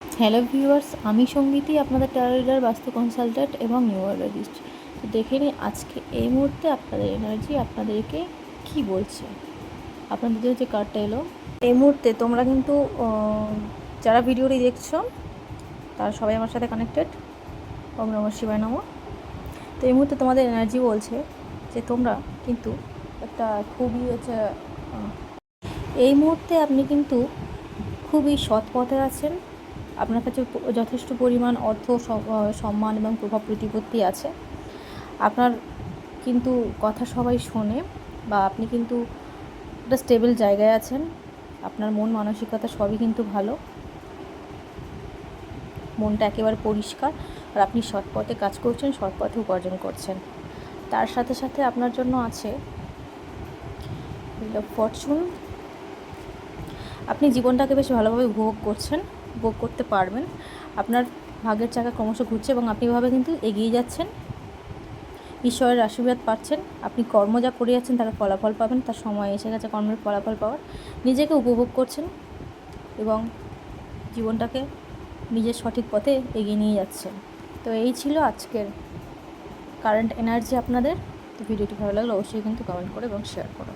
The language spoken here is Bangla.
হ্যালো ভিউয়ার্স, আমি সঙ্গীতই আপনাদের ট্যারো রিডার, বাস্তু কনসালটেন্ট এবং নিউমারোলজিস্ট। তো দেখে নিই আজকে এই মুহূর্তে আপনাদের এনার্জি আপনাদেরকে কি বলছে। আপনাদের যে কার্ডটা এলো এই মুহূর্তে, তোমরা কিন্তু যারা ভিডিওটি দেখছো তারা সবাই আমার সাথে কানেক্টেড। ওম নমঃ শিবায় নমঃ। তো এই মুহূর্তে তোমাদের এনার্জি বলছে যে তোমরা কিন্তু একটা খুবই এই মুহূর্তে আপনি কিন্তু খুবই সৎ পথে আছেন। আপনার কাছে যথেষ্ট পরিমাণ অর্থ, সম্মান এবং প্রভাব প্রতিপত্তি আছে। আপনার কিন্তু কথা সবাই শোনে, বা আপনি কিন্তু একটা স্টেবল জায়গায় আছেন। আপনার মন মানসিকতা সবই কিন্তু ভালো, মনটা একেবারে পরিষ্কার, আর আপনি সৎ পথে কাজ করছেন, সৎ পথে উপার্জন করছেন। তার সাথে সাথে আপনার জন্য আছে ফরচুন। আপনি জীবনটাকে বেশ ভালোভাবে উপভোগ করতে পারবেন। আপনার ভাগ্যের চাকা ক্রমশ ঘুরছে এবং আপনি এভাবে কিন্তু এগিয়ে যাচ্ছেন। ঈশ্বরের আশীর্বাদ পাচ্ছেন। আপনি কর্ম যা করে যাচ্ছেন তার ফলাফল পাবেন। তার সময় এসে গেছে কর্মের ফলাফল পাওয়ার। নিজেকে উপভোগ করছেন এবং জীবনটাকে নিজের সঠিক পথে এগিয়ে নিয়ে যাচ্ছেন। তো এই ছিল আজকের কারেন্ট এনার্জি আপনাদের। তো ভিডিওটি ভালো লাগলে অবশ্যই কিন্তু কমেন্ট করো এবং শেয়ার করো।